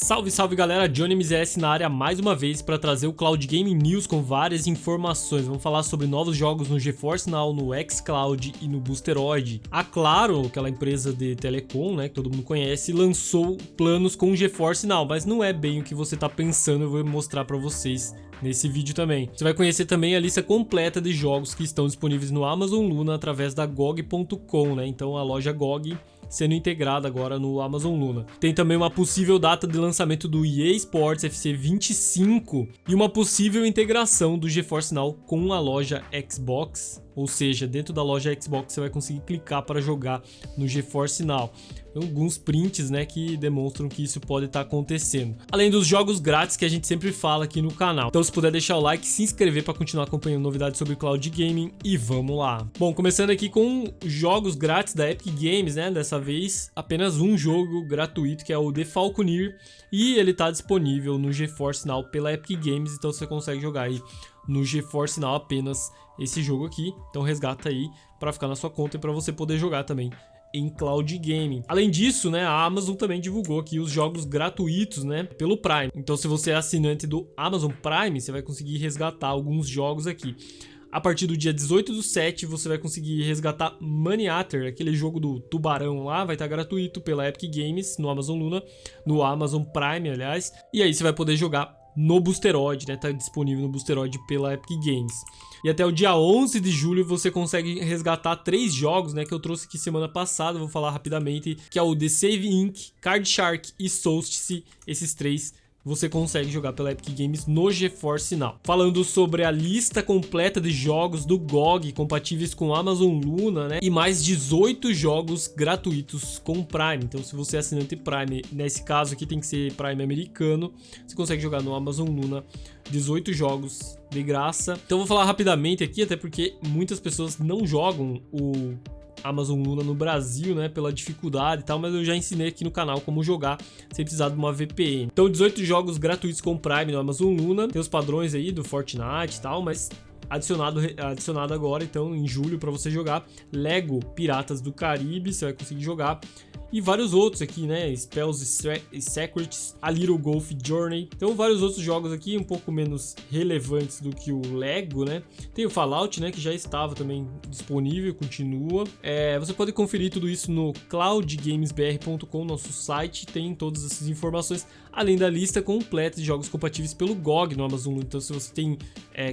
Salve, salve galera, Johnny MZS na área mais uma vez para trazer o Cloud Gaming News com várias informações. Vamos falar sobre novos jogos no GeForce Now, no xCloud e no Boosteroid. A Claro, aquela empresa de telecom, né, que todo mundo conhece, lançou planos com o GeForce Now, mas não é bem o que você tá pensando, eu vou mostrar para vocês nesse vídeo também. Você vai conhecer também a lista completa de jogos que estão disponíveis no Amazon Luna através da GOG.com, né? Então a loja GOG sendo integrada agora no Amazon Luna. Tem também uma possível data de lançamento do EA Sports FC 25 e uma possível integração do GeForce Now com a loja Xbox, ou seja, dentro da loja Xbox você vai conseguir clicar para jogar no GeForce Now. Alguns prints, né, que demonstram que isso pode estar acontecendo. Além dos jogos grátis que a gente sempre fala aqui no canal. Então se puder deixar o like, se inscrever para continuar acompanhando novidades sobre Cloud Gaming e vamos lá. Bom, começando aqui com jogos grátis da Epic Games, né, dessa vez apenas um jogo gratuito que é o The Falconeer e ele está disponível no GeForce Now pela Epic Games, então você consegue jogar aí no GeForce Now apenas esse jogo aqui. Então resgata aí para ficar na sua conta e para você poder jogar também em Cloud Gaming. Além disso, né, a Amazon também divulgou aqui os jogos gratuitos, né, pelo Prime. Então se você é assinante do Amazon Prime, você vai conseguir resgatar alguns jogos aqui. A partir do dia 18/7 você vai conseguir resgatar Money Eater, aquele jogo do tubarão lá, vai estar gratuito pela Epic Games no Amazon Luna, no Amazon Prime, aliás. E aí você vai poder jogar no Boosteroid, né? Tá disponível no Boosteroid pela Epic Games. E até o dia 11 de julho você consegue resgatar 3 jogos, né, que eu trouxe aqui semana passada, vou falar rapidamente, que é o The Save Inc, Card Shark e Solstice. Esses 3 você consegue jogar pela Epic Games no GeForce Now. Falando sobre a lista completa de jogos do GOG compatíveis com Amazon Luna, né? E mais 18 jogos gratuitos com Prime. Então se você é assinante Prime, nesse caso aqui tem que ser Prime americano, você consegue jogar no Amazon Luna 18 jogos de graça. Então vou falar rapidamente aqui, até porque muitas pessoas não jogam o Amazon Luna no Brasil, né, pela dificuldade e tal, mas eu já ensinei aqui no canal como jogar sem precisar de uma VPN. Então 18 jogos gratuitos com Prime no Amazon Luna, tem os padrões aí do Fortnite e tal, mas adicionado agora, então em julho para você jogar Lego Piratas do Caribe, você vai conseguir jogar. E vários outros aqui, né? Spells e Secrets, A Little Golf Journey. Então vários outros jogos aqui um pouco menos relevantes do que o Lego, né? Tem o Fallout, né? Que já estava também disponível, continua. Você pode conferir tudo isso no cloudgamesbr.com, nosso site. Tem todas essas informações, além da lista completa de jogos compatíveis pelo GOG no Amazon Luna. Então se você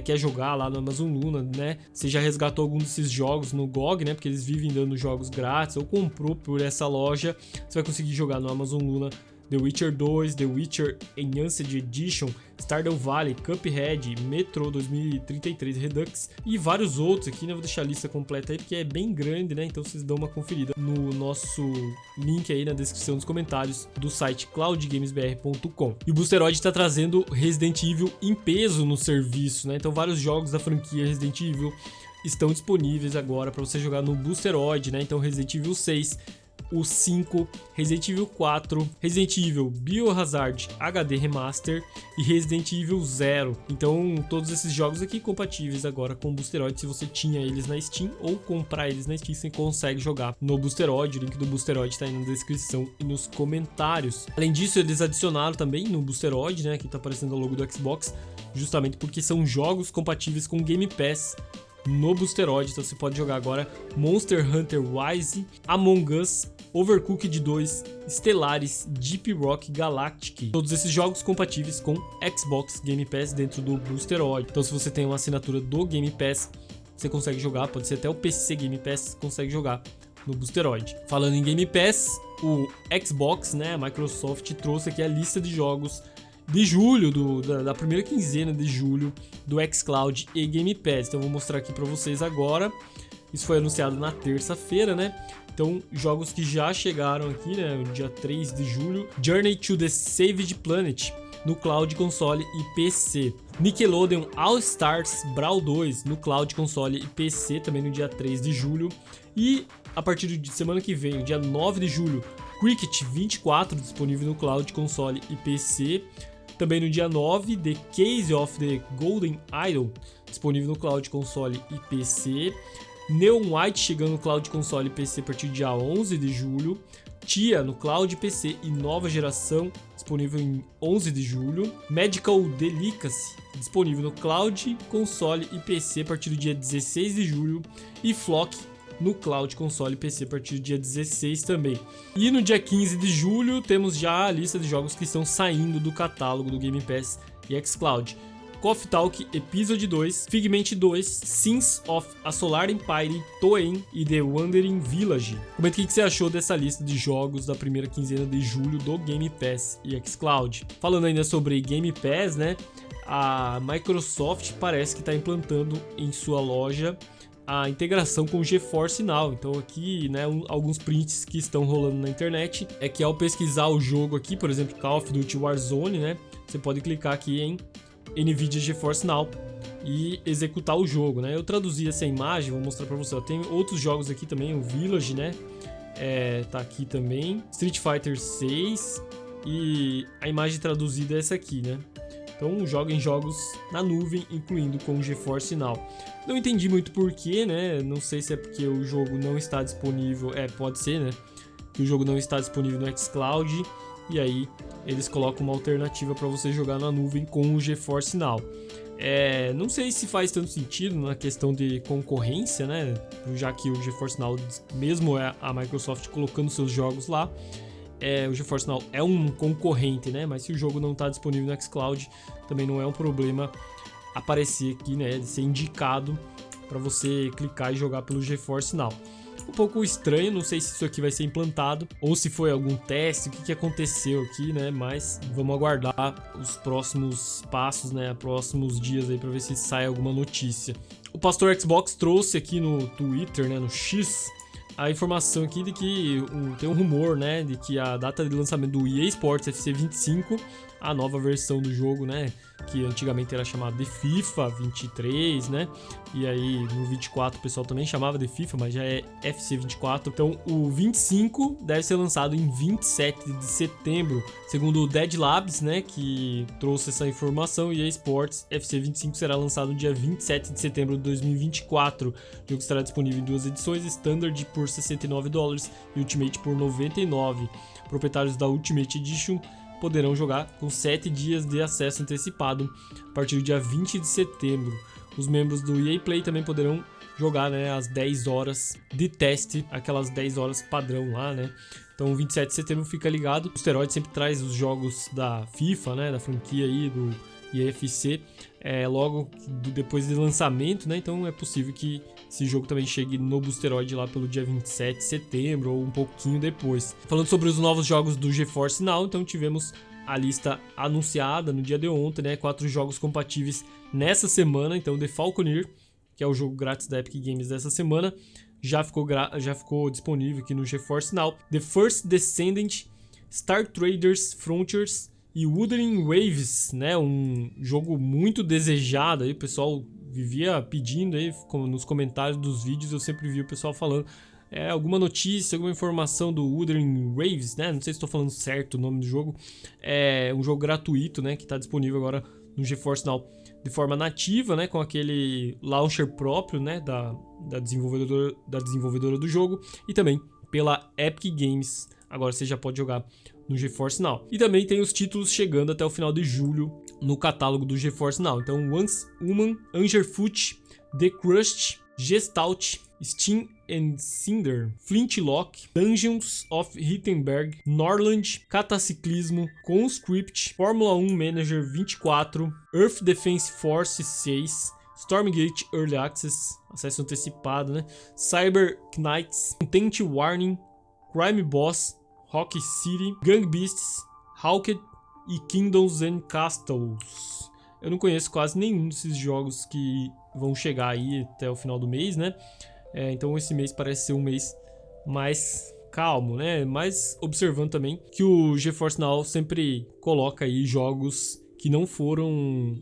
quer jogar lá no Amazon Luna, né? Você já resgatou algum desses jogos no GOG, né? Porque eles vivem dando jogos grátis ou comprou por essa loja, você vai conseguir jogar no Amazon Luna The Witcher 2, The Witcher Enhanced Edition, Stardew Valley, Cuphead, Metro 2033 Redux e vários outros aqui, né? Vou deixar a lista completa aí porque é bem grande, né? Então vocês dão uma conferida no nosso link aí na descrição dos comentários do site cloudgamesbr.com. E o Boosteroid está trazendo Resident Evil em peso no serviço, né? Então vários jogos da franquia Resident Evil estão disponíveis agora para você jogar no Boosteroid, né? Então Resident Evil 6, o 5, Resident Evil 4, Resident Evil Biohazard HD Remaster e Resident Evil 0. Então todos esses jogos aqui compatíveis agora com o Boosteroid. Se você tinha eles na Steam ou comprar eles na Steam, você consegue jogar no Boosteroid. O link do Boosteroid está aí na descrição e nos comentários. Além disso, eles adicionaram também no Boosteroid, né, aqui tá aparecendo o logo do Xbox, justamente porque são jogos compatíveis com Game Pass no Boosteroid. Então você pode jogar agora Monster Hunter Rise, Among Us, Overcooked 2, Stellaris, Deep Rock Galactic. Todos esses jogos compatíveis com Xbox Game Pass dentro do Boosteroid. Então se você tem uma assinatura do Game Pass, você consegue jogar, pode ser até o PC Game Pass, consegue jogar no Boosteroid. Falando em Game Pass, o Xbox, né, a Microsoft trouxe aqui a lista de jogos de julho, da primeira quinzena de julho do xCloud e Game Pass. Então eu vou mostrar aqui para vocês agora. Isso foi anunciado na terça-feira, né? Então, jogos que já chegaram aqui, né? No dia 3 de julho. Journey to the Saved Planet no Cloud Console e PC. Nickelodeon All Stars Brawl 2 no Cloud Console e PC, também no dia 3 de julho. E a partir de semana que vem, no dia 9 de julho, Cricket 24 disponível no Cloud Console e PC. Também no dia 9, The Case of the Golden Idol, disponível no Cloud Console e PC. Neon White chegando no Cloud Console e PC a partir do dia 11 de julho. Tia no Cloud PC e nova geração disponível em 11 de julho. Medical Delicacy, disponível no Cloud, console e PC a partir do dia 16 de julho. E Flock no Cloud, console e PC a partir do dia 16 também. E no dia 15 de julho temos já a lista de jogos que estão saindo do catálogo do Game Pass e xCloud. Coffee Talk Episode 2, Figment 2, Sins of a Solar Empire, Toen e The Wandering Village. Comenta o que você achou dessa lista de jogos da primeira quinzena de julho do Game Pass e xCloud. Falando ainda sobre Game Pass, né? A Microsoft parece que está implantando em sua loja a integração com o GeForce Now. Então aqui, né, alguns prints que estão rolando na internet é que ao pesquisar o jogo aqui, por exemplo, Call of Duty Warzone, né, você pode clicar aqui em NVIDIA GeForce Now e executar o jogo, né? Eu traduzi essa imagem, vou mostrar pra você. Tem outros jogos aqui também, o Village, né? Tá aqui também, Street Fighter 6 e a imagem traduzida é essa aqui, né? Então joga em jogos na nuvem, incluindo com o GeForce Now. Não entendi muito porquê, né? Não sei se é porque o jogo não está disponível, pode ser, né? Que o jogo não está disponível no xCloud e aí eles colocam uma alternativa para você jogar na nuvem com o GeForce Now. Não sei se faz tanto sentido na questão de concorrência, né? Já que o GeForce Now, mesmo a Microsoft colocando seus jogos lá, o GeForce Now é um concorrente, né? Mas se o jogo não está disponível no xCloud, também não é um problema aparecer aqui, né? De ser indicado para você clicar e jogar pelo GeForce Now. Um pouco estranho, não sei se isso aqui vai ser implantado ou se foi algum teste, o que aconteceu aqui, né? Mas vamos aguardar os próximos passos, né? Próximos dias aí para ver se sai alguma notícia. O Pastor Xbox trouxe aqui no Twitter, né? No X, a informação aqui de que tem um rumor, né? De que a data de lançamento do EA Sports FC 25, a nova versão do jogo, né? Que antigamente era chamado de FIFA 23, né? E aí no 24 o pessoal também chamava de FIFA, mas já é FC 24. Então o 25 deve ser lançado em 27 de setembro, segundo o Dead Labs, né? Que trouxe essa informação. E a Esports FC 25 será lançado no dia 27 de setembro de 2024. O jogo estará disponível em duas edições, Standard por $69 e Ultimate por $99. Proprietários da Ultimate Edition poderão jogar com 7 dias de acesso antecipado a partir do dia 20 de setembro. Os membros do EA Play também poderão jogar, né, as 10 horas de teste, aquelas 10 horas padrão lá, né? Então 27 de setembro fica ligado. O Steroid sempre traz os jogos da FIFA, né, da franquia aí do EAFC, logo depois do lançamento, né? Então é possível que esse jogo também chegue no Boosteroid lá pelo dia 27 de setembro ou um pouquinho depois. Falando sobre os novos jogos do GeForce Now, então tivemos a lista anunciada no dia de ontem, né? 4 jogos compatíveis nessa semana. Então The Falconeer, que é o jogo grátis da Epic Games dessa semana, já ficou disponível aqui no GeForce Now. The First Descendant, Star Traders Frontiers e Wuthering Waves, né? Um jogo muito desejado aí, o pessoal vivia pedindo aí nos comentários dos vídeos, eu sempre vi o pessoal falando alguma notícia, alguma informação do Wuthering Waves, né? Não sei se estou falando certo o nome do jogo. É um jogo gratuito, né? Que está disponível agora no GeForce Now de forma nativa, né? Com aquele launcher próprio, né? Da desenvolvedora do jogo e também pela Epic Games. Agora você já pode jogar no GeForce Now. E também tem os títulos chegando até o final de julho no catálogo do GeForce Now. Então, Once Human, Angerfoot, The Crust, Gestalt, Steam and Cinder, Flintlock, Dungeons of Rittenberg, Norland, Cataciclismo, Conscript, Fórmula 1 Manager 24, Earth Defense Force 6, Stormgate Early Access, acesso antecipado, né? Cyber Knights, Content Warning, Crime Boss, Rock City, Gang Beasts, Hawked e Kingdoms and Castles. Eu não conheço quase nenhum desses jogos que vão chegar aí até o final do mês, né? Então esse mês parece ser um mês mais calmo, né? Mas observando também que o GeForce Now sempre coloca aí jogos que não foram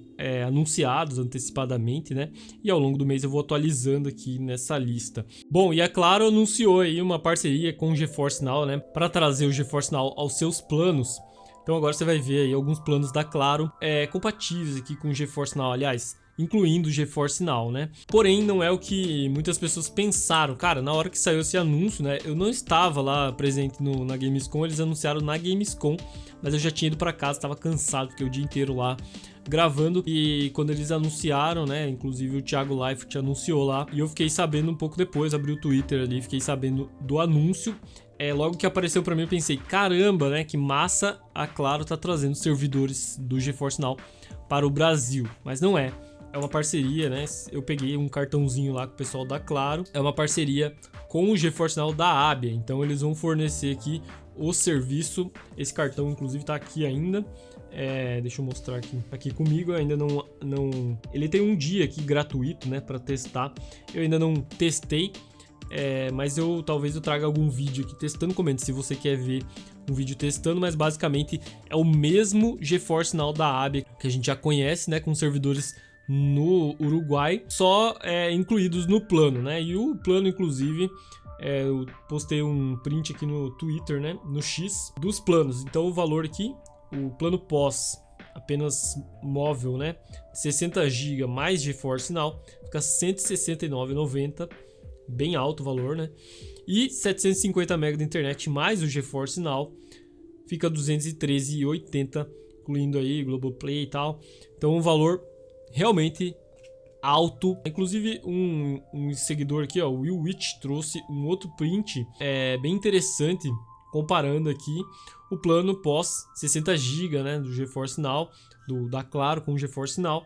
anunciados antecipadamente, né? E ao longo do mês eu vou atualizando aqui nessa lista. Bom, e a Claro anunciou aí uma parceria com o GeForce Now, né? Para trazer o GeForce Now aos seus planos. Então agora você vai ver aí alguns planos da Claro compatíveis aqui com o GeForce Now. Aliás, incluindo o GeForce Now, né? Porém, não é o que muitas pessoas pensaram. Cara, na hora que saiu esse anúncio, né? Eu não estava lá presente na Gamescom, eles anunciaram na Gamescom, mas eu já tinha ido pra casa, estava cansado, fiquei o dia inteiro lá gravando, e quando eles anunciaram, né, inclusive o Thiago Leifert anunciou lá, e eu fiquei sabendo um pouco depois, abri o Twitter ali, fiquei sabendo do anúncio. Logo que apareceu pra mim eu pensei, caramba, né, que massa, a Claro tá trazendo servidores do GeForce Now para o Brasil, mas não é. É uma parceria, né? Eu peguei um cartãozinho lá com o pessoal da Claro. É uma parceria com o GeForce Now da Abia. Então eles vão fornecer aqui o serviço. Esse cartão, inclusive, tá aqui ainda. Deixa eu mostrar aqui comigo. Eu ainda não. Ele tem um dia aqui gratuito, né? Para testar. Eu ainda não testei. Mas talvez eu traga algum vídeo aqui testando. Comente se você quer ver um vídeo testando, mas basicamente é o mesmo GeForce Now da Abia que a gente já conhece, né? Com servidores no Uruguai, só incluídos no plano, né? E o plano, inclusive, eu postei um print aqui no Twitter, né? No X, dos planos. Então o valor aqui, o plano pós, apenas móvel, né? 60 GB mais GeForce Now, fica R$ 169,90, bem alto o valor, né? E 750 MB de internet mais o GeForce Now, fica R$ 213,80, incluindo aí Globoplay e tal. Então um valor realmente alto. Inclusive um seguidor aqui, ó, o Will Witch, trouxe um outro print bem interessante, comparando aqui o plano pós 60 GB, né, do GeForce Now, da Claro com o GeForce Now.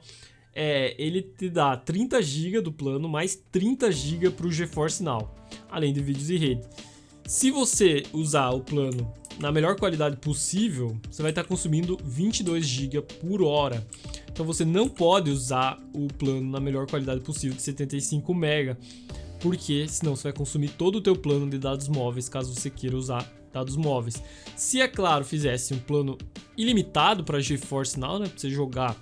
Ele te dá 30 GB do plano, mais 30 GB para o GeForce Now, além de vídeos e rede. Se você usar o plano na melhor qualidade possível, você vai estar consumindo 22 GB por hora. Então você não pode usar o plano na melhor qualidade possível de 75 MB, porque senão você vai consumir todo o teu plano de dados móveis, caso você queira usar dados móveis. Se é claro, fizesse um plano ilimitado para GeForce Now, né, para você jogar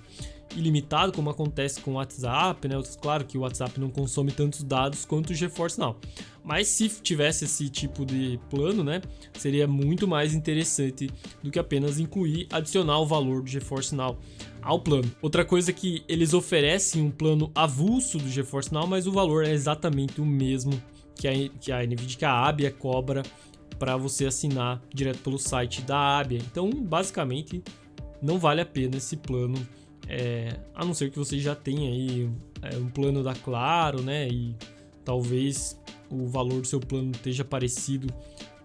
ilimitado, como acontece com o WhatsApp, né? Claro que o WhatsApp não consome tantos dados quanto o GeForce Now, mas se tivesse esse tipo de plano, né, seria muito mais interessante do que apenas adicionar o valor do GeForce Now ao plano. Outra coisa é que eles oferecem um plano avulso do GeForce Now, mas o valor é exatamente o mesmo que a Nvidia, que a Abia cobra para você assinar direto pelo site da Abia. Então, basicamente, não vale a pena esse plano. A não ser que você já tenha aí um plano da Claro, né? E talvez o valor do seu plano esteja parecido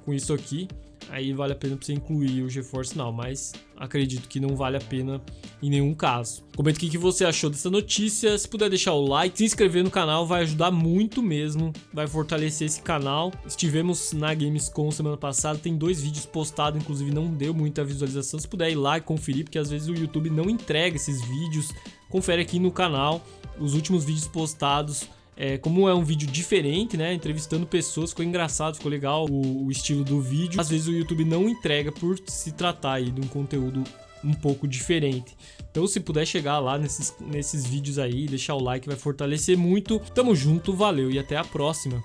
com isso aqui. Aí vale a pena para você incluir o GeForce Now, mas acredito que não vale a pena em nenhum caso. Comenta o que você achou dessa notícia. Se puder deixar o like, se inscrever no canal, vai ajudar muito mesmo, vai fortalecer esse canal. Estivemos na Gamescom semana passada, tem 2 vídeos postados, inclusive não deu muita visualização. Se puder ir lá e conferir, porque às vezes o YouTube não entrega esses vídeos, confere aqui no canal os últimos vídeos postados. Como é um vídeo diferente, né, entrevistando pessoas, ficou engraçado, ficou legal o estilo do vídeo. Às vezes o YouTube não entrega por se tratar aí de um conteúdo um pouco diferente. Então se puder chegar lá nesses vídeos aí, deixar o like, vai fortalecer muito. Tamo junto, valeu e até a próxima.